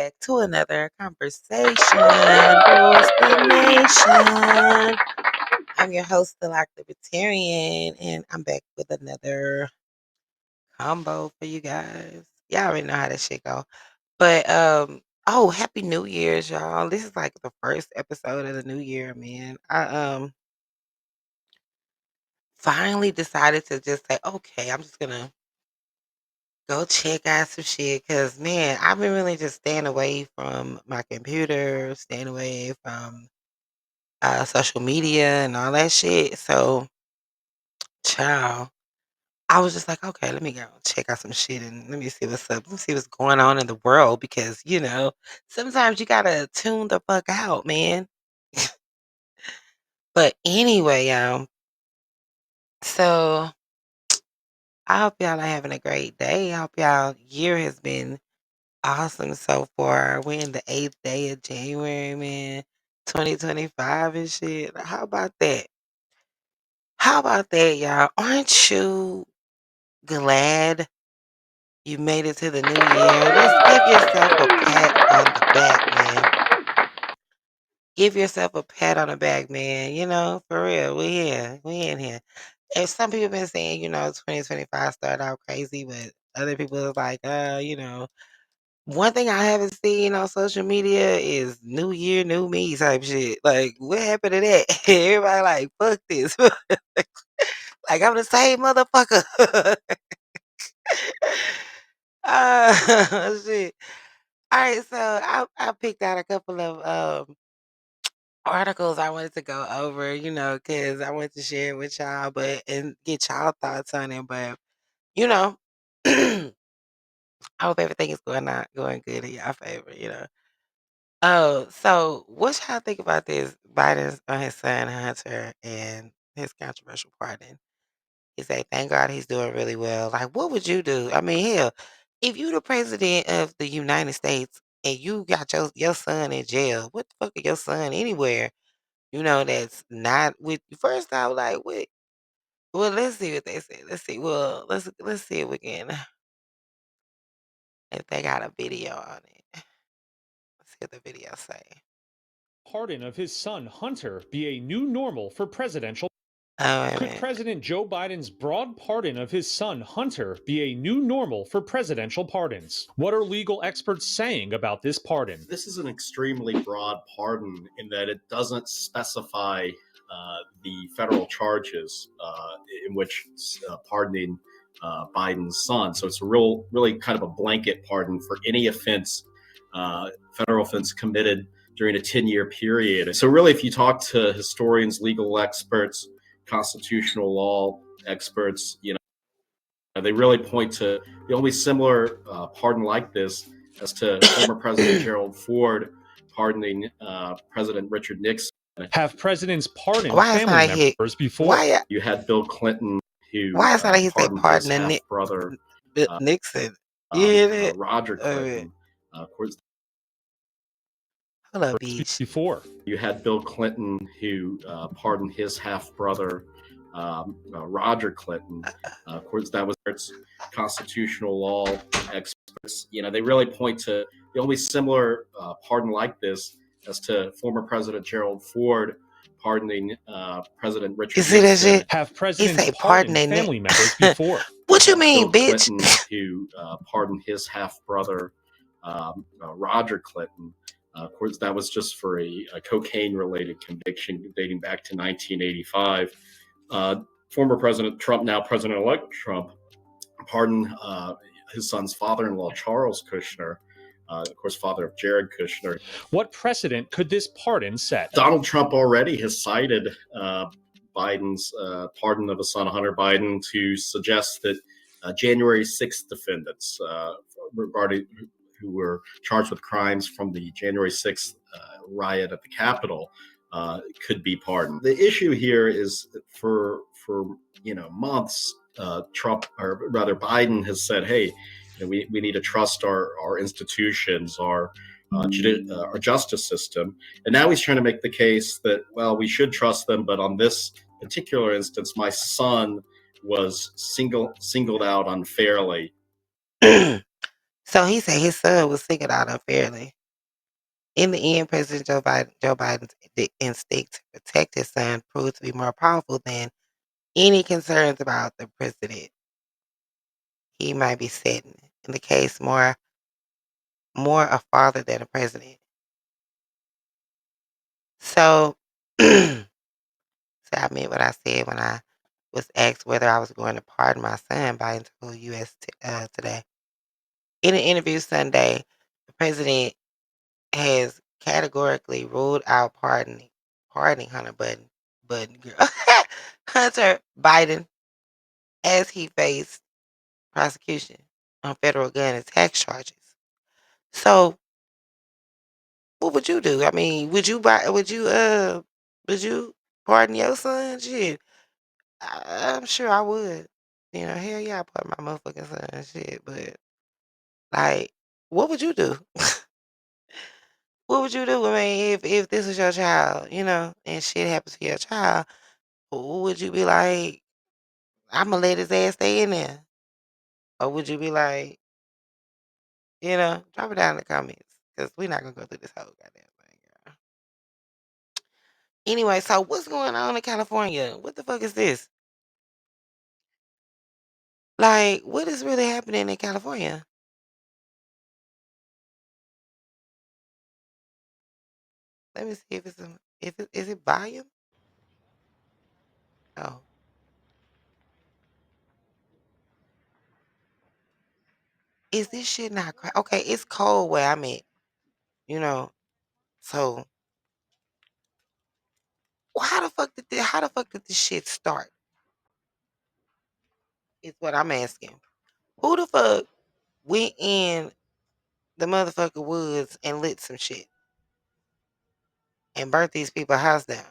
back to another conversation. Rules the nation. I'm your host, the Lock Libertarian, and I'm back with another combo for you guys. Y'all already know how this shit go. But happy New Year's, y'all. This is like the first episode of the new year, man. I finally decided to just say, okay, I'm just gonna go check out some shit because man, I've been really just staying away from my computer, staying away from social media and all that shit. So, child, I was just like, okay, let me go check out some shit and let me see what's up. Let me see what's going on in the world because sometimes you gotta tune the fuck out, man. But anyway, so I hope y'all are having a great day. I hope y'all year has been awesome so far. We're in the 8th day of January, man. 2025 and shit. How about that? How about that, y'all? Aren't you glad you made it to the new year? Let's give yourself a pat on the back, man. Give yourself a pat on the back, man. For real. We here. We in here. And some people been saying, 2025 started out crazy, but other people is like, one thing I haven't seen on social media is New Year, New Me type shit. Like, what happened to that? Everybody like, fuck this. Like, I'm the same motherfucker. Shit. All right, so I picked out a couple of articles I wanted to go over, because I wanted to share it with y'all, and get y'all thoughts on it. But you know, I hope everything is going good in y'all favor. Oh, so what y'all think about this? Biden's on his son Hunter and his controversial pardon. He said, "Thank God he's doing really well." Like, what would you do? I mean, hell, if you the president of the United States and you got your son in jail, what the fuck is your son anywhere? That's not with you. First, I was like, what? Well, let's see what they say. Let's see. Well, let's see if we can if they got a video on it. Let's see what the video say. Pardon of his son Hunter be a new normal for presidential? Could President Joe Biden's broad pardon of his son Hunter be a new normal for presidential pardons? What are legal experts saying about this pardon? This is an extremely broad pardon in that it doesn't specify the federal charges in which pardoning Biden's son. So it's really kind of a blanket pardon for any offense, federal offense committed during a 10-year period. So really, if you talk to historians, legal experts, constitutional law experts, they really point to the only similar pardon like this as to former President Gerald Ford pardoning President Richard Nixon. Have presidents pardoned family members before? You had Bill Clinton, who why is that he say pardoned his half-brother Nixon? You hear that? Roger Clinton. Of course, hello, beach. Before you had Bill Clinton, who pardoned his half-brother Roger Clinton. Of course, that was constitutional law experts. They really point to the only similar pardon like this as to former President Gerald Ford pardoning President Richard Nixon. You see that shit? Have presidents pardoned family members before? What you mean, Bill bitch? Clinton, who pardoned his half-brother Roger Clinton. Of course, that was just for a cocaine-related conviction dating back to 1985. Former President Trump, now President-elect Trump, pardoned his son's father-in-law, Charles Kushner, of course, father of Jared Kushner. What precedent could this pardon set? Donald Trump already has cited Biden's pardon of his son, Hunter Biden, to suggest that January 6th defendants regarding who were charged with crimes from the January 6th riot at the Capitol could be pardoned. The issue here is for months, Trump, or rather Biden, has said, "Hey, we need to trust our institutions, our justice system," and now he's trying to make the case that, well, we should trust them, but on this particular instance, my son was singled out unfairly. So he said his son was singled out unfairly. In the end, President Joe Biden's instinct to protect his son proved to be more powerful than any concerns about the president he might be setting. In the case, more a father than a president. So, so I meant what I said when I was asked whether I was going to pardon my son by into U.S. Today. In an interview Sunday, the president has categorically ruled out pardoning Button girl, Hunter Biden, as he faced prosecution on federal gun and tax charges. So, what would you do? I mean, would you pardon your son? Shit, I'm sure I would. You know, hell yeah, I pardon my motherfucking son. Shit, but like, what would you do? What would you do? I mean, if this was your child, and shit happens to your child, would you be like, I'ma let his ass stay in there? Or would you be like, drop it down in the comments because we're not gonna go through this whole goddamn thing, girl. Anyway, so what's going on in California? What the fuck is this? Like, what is really happening in California? Let me see if is it volume? Oh, is this shit not okay? It's cold where I'm at, you know. So how the fuck did this shit start? Is what I'm asking. Who the fuck went in the motherfucking woods and lit some shit and burnt these people's house down?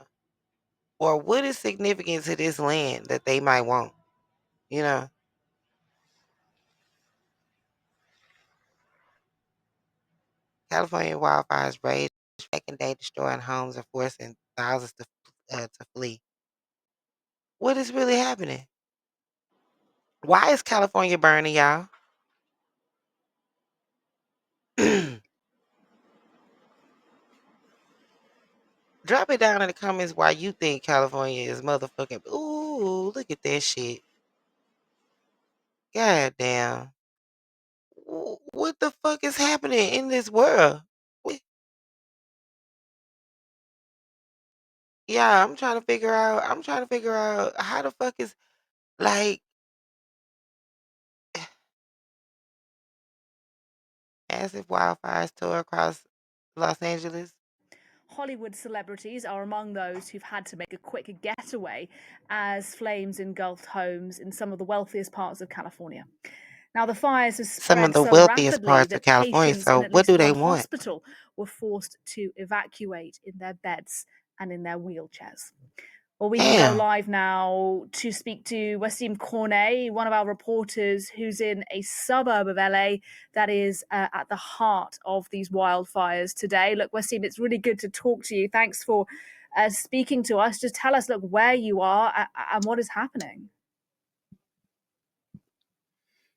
Or what is significant to this land that they might want? You know, California wildfires rage second day, destroying homes and forcing thousands to flee. What is really happening? Why is California burning, y'all? Drop it down in the comments why you think California is motherfucking. Ooh, look at that shit. God damn. What the fuck is happening in this world? Yeah, I'm trying to figure out how the fuck is like as if wildfires tore across Los Angeles. Hollywood celebrities are among those who've had to make a quick getaway as flames engulfed homes in some of the wealthiest parts of California. Now, the fires have Some of spread the so wealthiest rapidly parts of that California. patients in So at what least do they one want? hospital were forced to evacuate in their beds and in their wheelchairs. Well, we can go Damn. live now to speak to Wasim Cornet, one of our reporters who's in a suburb of LA that is at the heart of these wildfires today. Look, Wasim, it's really good to talk to you. Thanks for speaking to us. Just tell us, look, where you are and what is happening.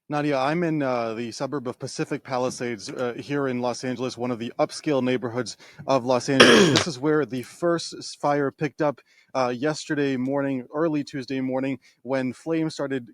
Nadia, I'm in the suburb of Pacific Palisades here in Los Angeles, one of the upscale neighborhoods of Los Angeles. This is where the first fire picked up yesterday morning, early Tuesday morning, when flames started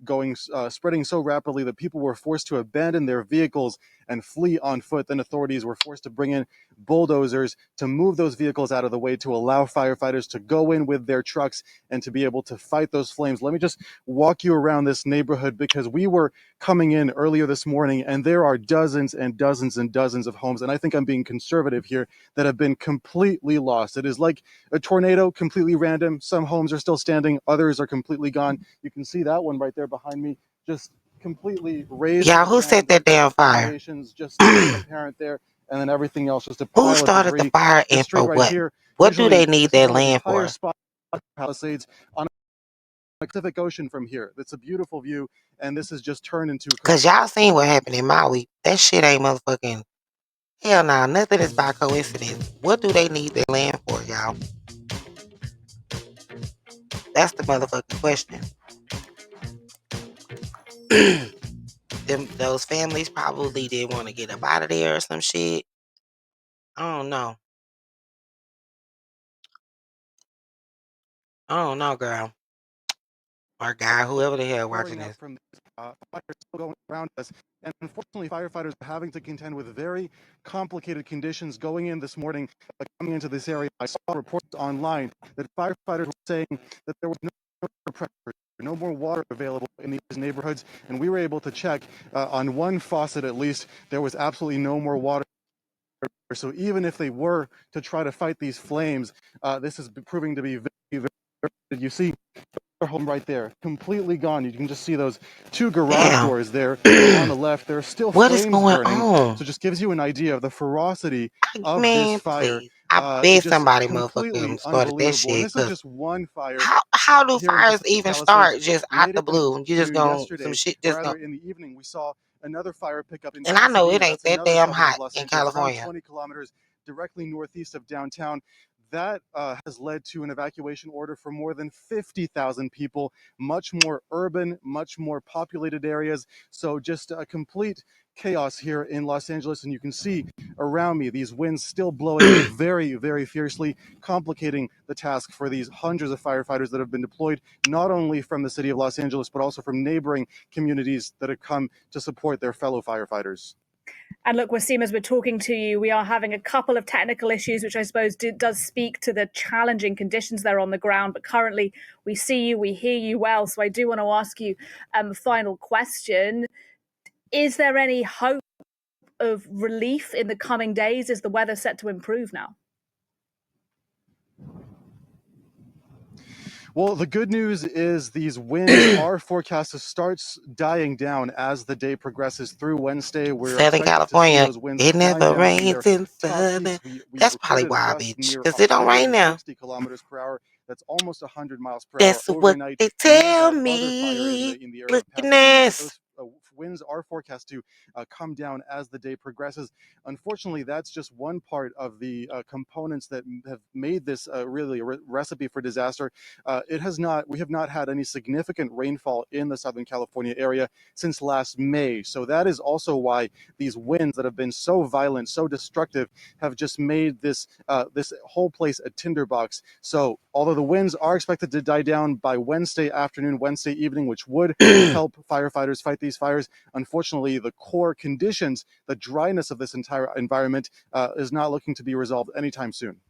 spreading so rapidly that people were forced to abandon their vehicles and flee on foot. Then authorities were forced to bring in bulldozers to move those vehicles out of the way to allow firefighters to go in with their trucks and to be able to fight those flames. Let me just walk you around this neighborhood because we were coming in earlier this morning, and there are dozens and dozens and dozens of homes, and I think I'm being conservative here, that have been completely lost. It is like a tornado, completely random. Some homes are still standing, others are completely gone. You can see that one right there behind me, just completely razed to Y'all, the who set ground. that damn fire? Foundations just apparent there, and then everything else just a Who pile of started the debris. fire This and street for right what? here, What do they usually need this is that one of the land higher for? spots Palisades on the Pacific Ocean from here. It's a beautiful view, and this has just turned into Cause y'all seen what happened in Maui. That shit ain't motherfucking hell nah. Nothing is by coincidence. What do they need that land for, y'all? That's the motherfucking question. those families probably didn't want to get up out of there or some shit. I don't know. I don't know, girl. Or guy, whoever the hell watching Pouring out this. from fires still going around us. And unfortunately, firefighters are having to contend with very complicated conditions going in this morning, coming into this area. I saw reports online that firefighters were saying that there was no pressure, no more water available in these neighborhoods. And we were able to check on one faucet at least, there was absolutely no more water. So even if they were to try to fight these flames, this is proving to be very, you see home right there, completely gone. You can just see those two garage Damn. doors there on the left. There are still What is flames going burning. on? So it just gives you an idea of the ferocity of this Man, fire. please. I It's bet just somebody completely motherfucking started that unbelievable. And shit. this is Cause just one fire how do here in fires Pacific even Palisades. start just out Late the blue? You just into gonna some yesterday, shit or just rather gonna. in the evening, we saw another fire pick up in And I know it Pasadena. ain't That's that another damn suburb hot of Los in Angeles, around California. 20 kilometers directly northeast of downtown. That has led to an evacuation order for more than 50,000 people, much more urban, much more populated areas. So just a complete chaos here in Los Angeles. And you can see around me these winds still blowing very, very fiercely, complicating the task for these hundreds of firefighters that have been deployed, not only from the city of Los Angeles, but also from neighboring communities that have come to support their fellow firefighters. And look, Wasim, as we're talking to you, we are having a couple of technical issues, which I suppose does speak to the challenging conditions there on the ground. But currently, we see you, we hear you well. So I do want to ask you a final question. Is there any hope of relief in the coming days? Is the weather set to improve now? Well, the good news is these winds are forecast to start dying down as the day progresses through Wednesday. We're Southern expected to see California, those winds it climb never down from rains their in top Southern. peaks. We That's probably recorded why, gusts bitch. near Cause it don't rain now. 160 kilometers per hour. That's almost 100 miles per hour That's what overnight. they Near tell that other fire me. in the area of Looking Pasadena, but ass. those winds are forecast to come down as the day progresses. Unfortunately, that's just one part of the components that have made this really a recipe for disaster. We have not had any significant rainfall in the Southern California area since last May. So that is also why these winds that have been so violent, so destructive, have just made this whole place a tinderbox. So although the winds are expected to die down by Wednesday afternoon, Wednesday evening, which would help firefighters fight these fires, unfortunately, the core conditions, the dryness of this entire environment, is not looking to be resolved anytime soon.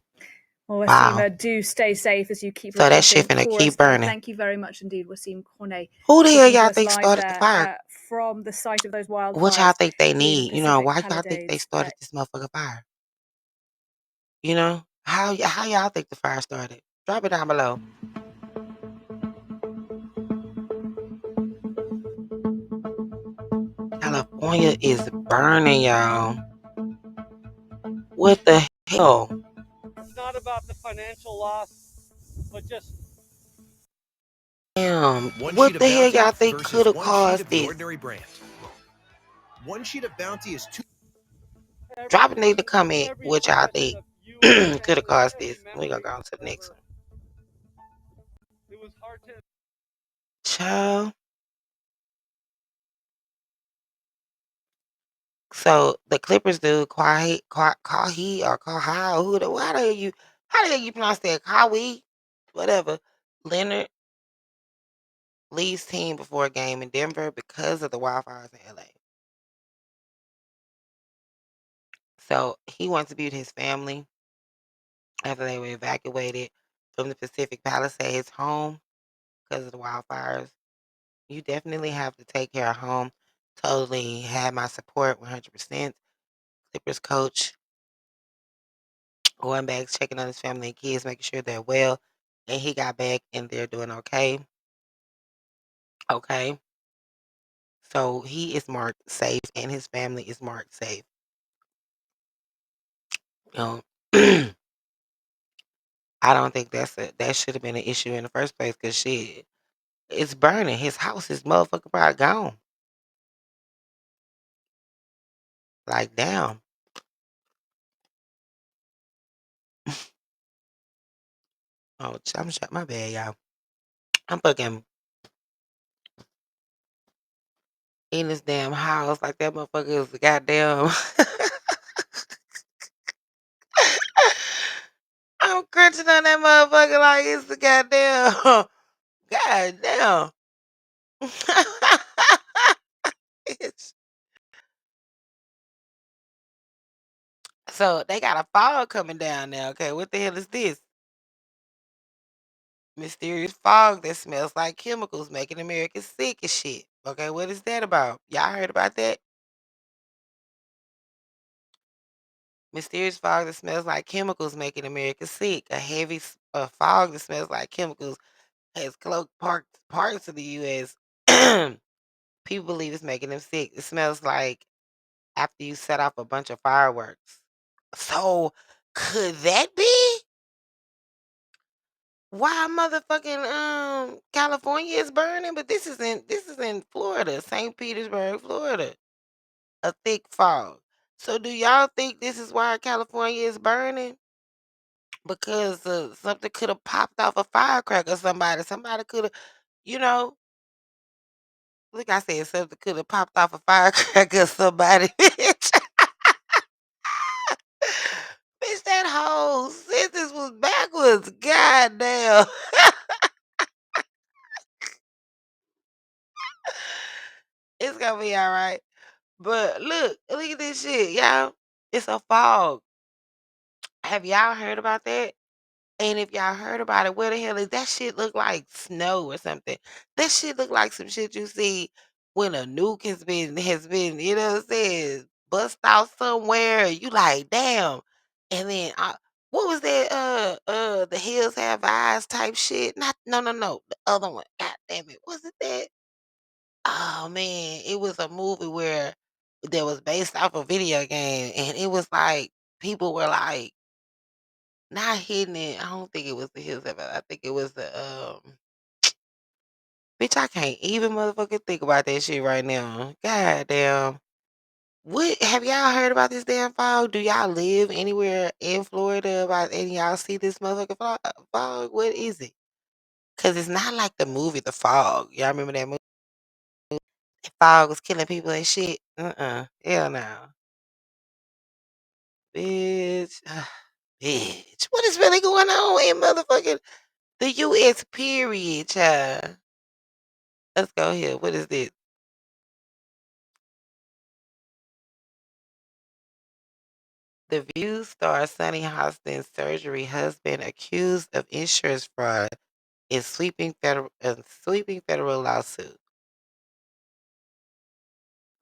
Well, Wow. Wasima, do stay safe as you keep So that shit reporting finna for us keep there. burning. Thank you very much indeed, Wasim Cornet, Who the hell speaking to y'all us think live started the fire? there from the site of those What y'all wildfires think they in need? Pacific Why y'all think they Palisades. started this motherfucking fire? How y'all think the fire started? Drop it down below. California is burning, y'all. What the hell? It's not about the financial loss, but just Damn. One What sheet of the hell Bounty y'all think versus could have one sheet caused of the this? ordinary brand. One sheet of Bounty is two. Drop it in the comment every what y'all suggestion think of you and your could have family, caused every this. We're gonna memory, go on to the next whatever. one. It was hard to. Child. So the Clippers dude, Kawhi or Kawhi, how the hell you pronounce that? Kawhi? Whatever. Leonard leaves team before a game in Denver because of the wildfires in LA. So he wants to be with his family after they were evacuated from the Pacific Palisades home because of the wildfires. You definitely have to take care of home. Totally had my support 100%. Clippers coach going back, checking on his family and kids, making sure they're well. And he got back and they're doing okay. Okay. So he is marked safe and his family is marked safe. You know, I don't think that should have been an issue in the first place because shit, it's burning. His house is motherfucking probably gone. Like, damn. Oh, I'm shut my bad, y'all. I'm fucking in this damn house like that motherfucker is a goddamn. I'm crunching on that motherfucker like it's the goddamn. Goddamn. Bitch. So they got a fog coming down now. Okay, what the hell is this? Mysterious fog that smells like chemicals making Americans sick as shit. Okay, what is that about? Y'all heard about that? Mysterious fog that smells like chemicals making Americans sick. A heavy fog that smells like chemicals has cloaked parts of the U.S. People believe it's making them sick. It smells like after you set off a bunch of fireworks. So could that be why motherfucking California is burning? But this is in Florida, St. Petersburg, Florida. A thick fog. So do y'all think this is why California is burning? Because something could have popped off a firecracker. Somebody could have, you know. Look, I said something could have popped off a firecracker. Somebody, bitch. Bitch, that whole sentence was backwards. God damn. It's gonna be all right. But look at this shit, y'all. It's a fog. Have y'all heard about that? And if y'all heard about it, where the hell is that shit look like snow or something? That shit look like some shit you see when a nuke has been, you know what I'm saying, bust out somewhere. You like, damn. And then what was that the hills have eyes type shit? Not no. The other one. God damn it. Was it that? Oh man, it was a movie where that was based off a video game and it was like people were like not hitting it. I don't think it was the hills have eyes. I think it was the bitch, I can't even motherfucking think about that shit right now. God damn. What have y'all heard about this damn fog? Do y'all live anywhere in Florida about and y'all see this motherfucking fog? What is it? Cause it's not like the movie The Fog. Y'all remember that movie? The fog was killing people and shit. Hell no. Bitch. Bitch. What is really going on in motherfucking the US period, child? Let's go here. What is this? The View star Sunny Hostin's surgery husband accused of insurance fraud in sweeping federal lawsuit.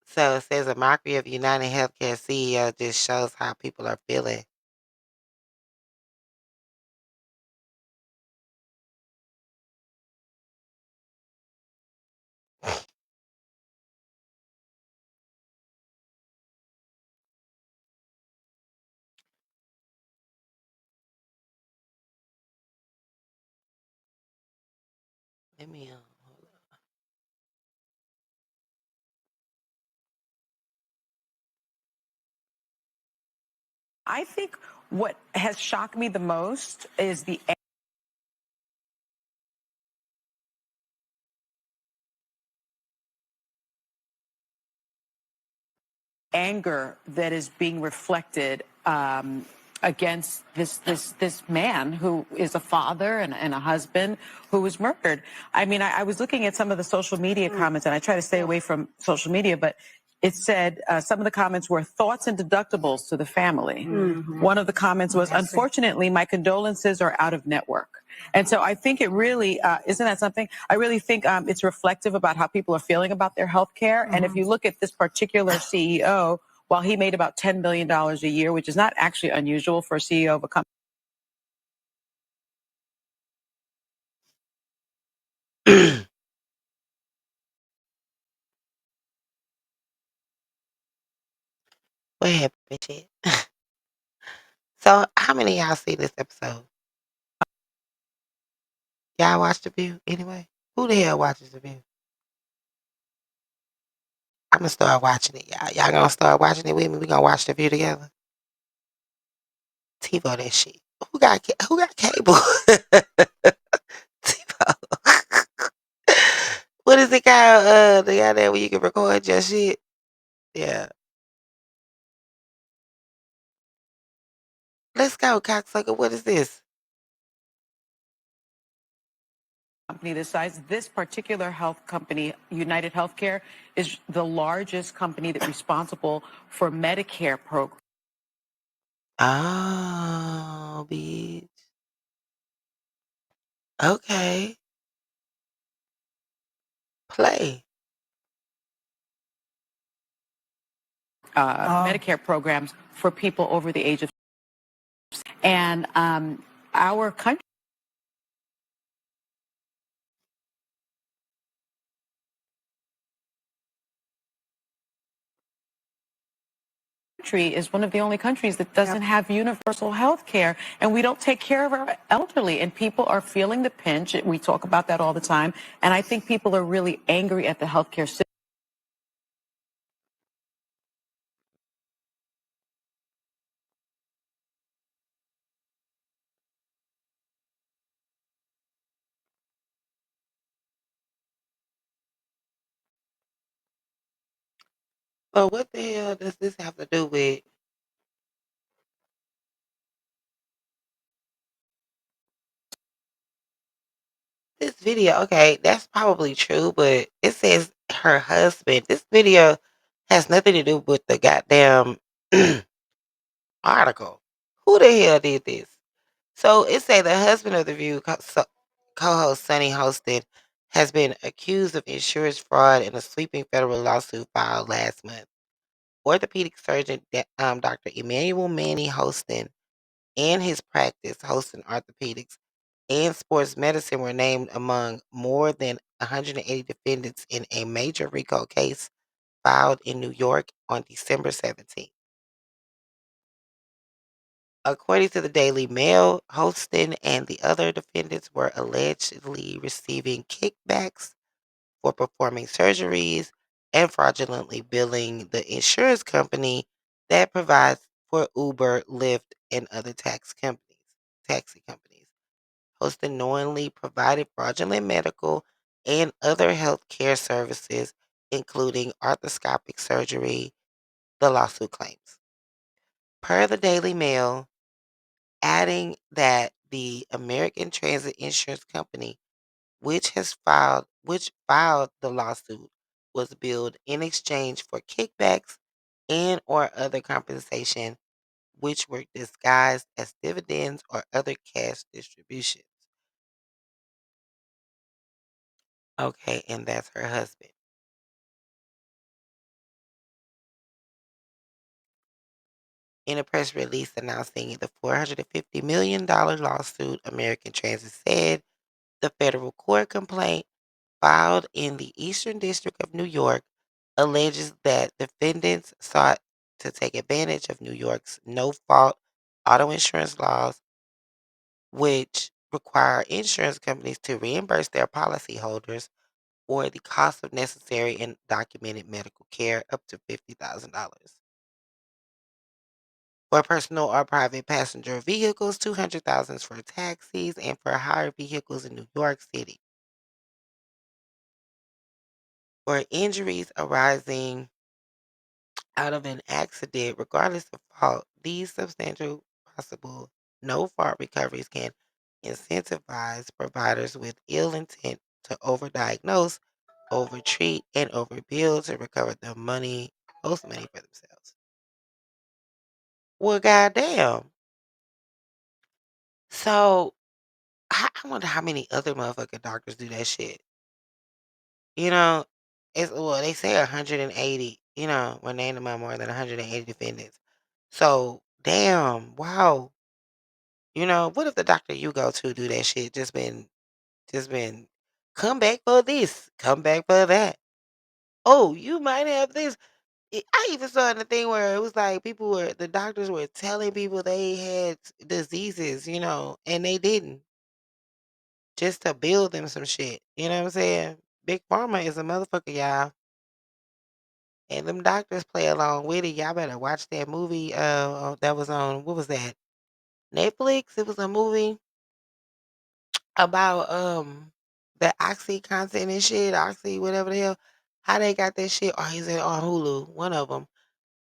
So it says a mockery of United Healthcare CEO just shows how people are feeling. Let me hold on. I think what has shocked me the most is the anger that is being reflected against this man who is a father and a husband who was murdered. I mean, I was looking at some of the social media comments, and I try to stay away from social media, but it said some of the comments were thoughts and deductibles to the family. One of the comments was, unfortunately, my condolences are out of network. And so I think it really, isn't that something? I really think it's reflective about how people are feeling about their health care. And if you look at this particular CEO, while he made about $10 billion a year, which is not actually unusual for a CEO of a company. What happened, bitch? So how many of y'all see this episode? Y'all watch The View anyway? Who the hell watches The View? I'm gonna start watching it, y'all. Y'all gonna start watching it with me? We gonna watch The View together. TiVo that shit. Who got cable? TiVo. What is it out the guy there where you can record your shit. Yeah. Let's go, cocksucker. What is this? Company this size. This particular health company, United Healthcare, is the largest company that's responsible for Medicare programs. Oh, bitch. Okay. Play. Medicare programs for people over the age of, and our country is one of the only countries that doesn't have universal health care, and we don't take care of our elderly, and people are feeling the pinch. We talk about that all the time, and I think people are really angry at the healthcare system. But what the hell does this have to do with this video? Okay, that's probably true, but it says her husband. This video has nothing to do with the goddamn article. Who the hell did this? So it say the husband of the View co-host Sonny Hostin has been accused of insurance fraud in a sweeping federal lawsuit filed last month. Orthopedic surgeon Dr. Emmanuel Manny Hostin and his practice, Hostin Orthopedics and Sports Medicine, were named among more than 180 defendants in a major RICO case filed in New York on December 17th. According to the Daily Mail, Holston and the other defendants were allegedly receiving kickbacks for performing surgeries and fraudulently billing the insurance company that provides for Uber, Lyft, and other taxi companies. Holston knowingly provided fraudulent medical and other health care services, including arthroscopic surgery, the lawsuit claims. Per the Daily Mail, adding that the American Transit Insurance Company, which filed the lawsuit, was billed in exchange for kickbacks and or other compensation, which were disguised as dividends or other cash distributions. Okay, and that's her husband. In a press release announcing the $450 million lawsuit, American Transit said the federal court complaint filed in the Eastern District of New York alleges that defendants sought to take advantage of New York's no-fault auto insurance laws, which require insurance companies to reimburse their policyholders for the cost of necessary and documented medical care up to $50,000. For personal or private passenger vehicles, 200,000 for taxis and for hired vehicles in New York City. For injuries arising out of an accident, regardless of fault, these substantial possible no fault recoveries can incentivize providers with ill intent to overdiagnose, overtreat, and overbill to recover the money, most money for themselves. Well, goddamn. So I wonder how many other motherfucking doctors do that shit. You know, they say 180. Were named among more than 180 defendants. So damn, wow. What if the doctor you go to do that shit just been come back for this, come back for that. Oh, you might have this. I even saw in the thing where it was like the doctors were telling people they had diseases, and they didn't, just to build them some shit. You know what I'm saying? Big Pharma is a motherfucker, y'all. And them doctors play along with it. Y'all better watch that movie that was on, what was that? Netflix. It was a movie about The Oxy content and shit, Oxy, whatever the hell. How they got that shit? Or is it on Hulu? One of them.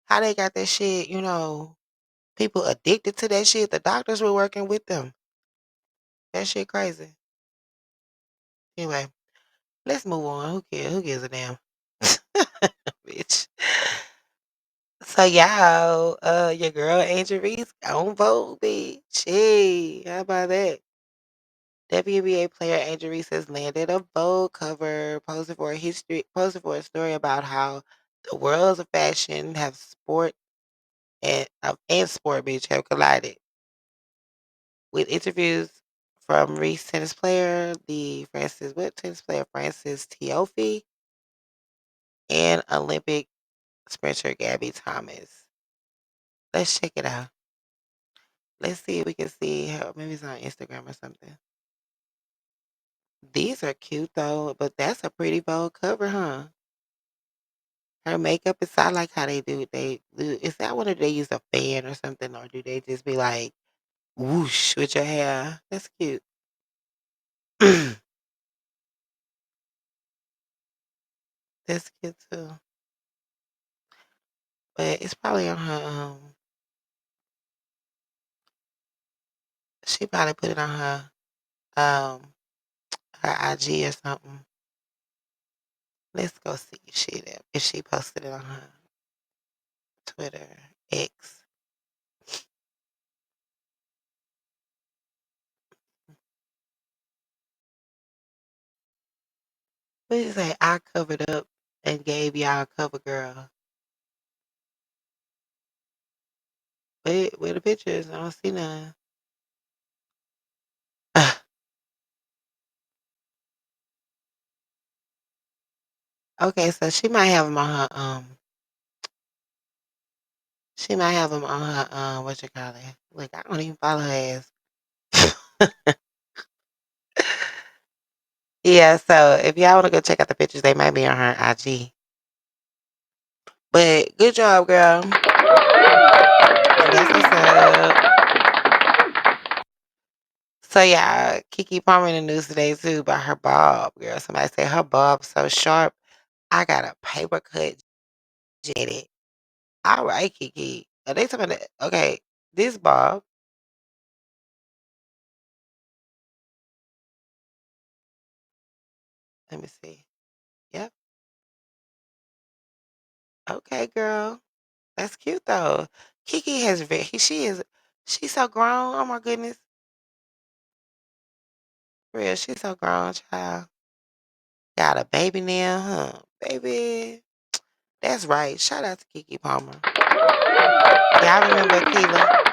How they got that shit? People addicted to that shit. The doctors were working with them. That shit crazy. Anyway, let's move on. Who cares? Who gives a damn? Bitch. So y'all, your girl Angel Reese on Vogue, bitch. Hey, how about that? WNBA player Angel Reese has landed a Vogue cover, posing for a story about how the worlds of fashion have sport and sport, bitch, have collided. With interviews from Reese tennis player, tennis player Francis Tiafoe, and Olympic sprinter Gabby Thomas. Let's check it out. Let's see if we can see her. Maybe it's on Instagram or something. These are cute though, but that's a pretty bold cover, huh? Her makeup is I like how they do. Is that one or do they use a fan or something, or do they just be like whoosh with your hair? That's cute. That's cute too. But it's probably on her. She probably put it on um her IG or something. Let's go see if she posted it on her Twitter X. What did you say? I covered up and gave y'all a cover girl. Where the pictures? I don't see none. Okay, so she might have them on her she might have them on her what you call it? Look, I don't even follow her ass. Yeah, so if y'all want to go check out the pictures, they might be on her IG. But good job, girl. That's what's up. So yeah, Kiki Palmer in the news today too about her bob, girl. Somebody said her bob so sharp. I got a paper cut jetted. All right, Kiki. Are they talking about okay, this bob. Let me see. Yep. Okay, girl. That's cute though. Kiki has she's so grown. Oh my goodness. For real, she's so grown, child. Got a baby now, huh? Baby. That's right. Shout out to Kiki Palmer. Y'all remember Keela?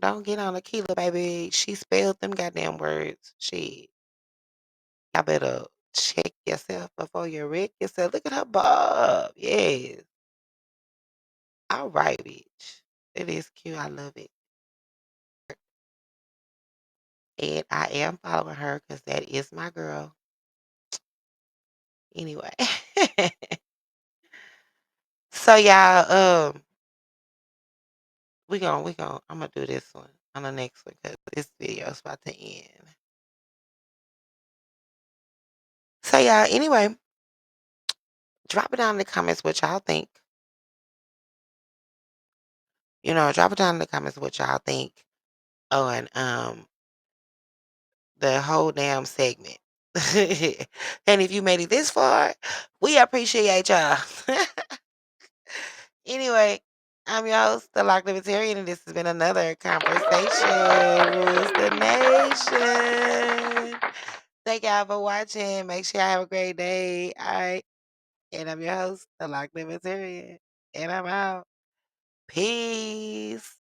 Don't get on Keela, baby. She spelled them goddamn words. Y'all better check yourself before you wreck yourself. Look at her bob. Yes. All right, bitch. It is cute. I love it. And I am following her because that is my girl. Anyway. So y'all, I'm gonna do this one on the next one because this video is about to end. So y'all, anyway, drop it down in the comments what y'all think. Drop it down in the comments what y'all think on the whole damn segment. And if you made it this far, we appreciate y'all. Anyway, I'm your host, the Locked Libertarian, and this has been another conversation. Rules the nation. Thank y'all for watching. Make sure y'all have a great day. All right. And I'm your host, the Locked Libertarian. And I'm out. Peace.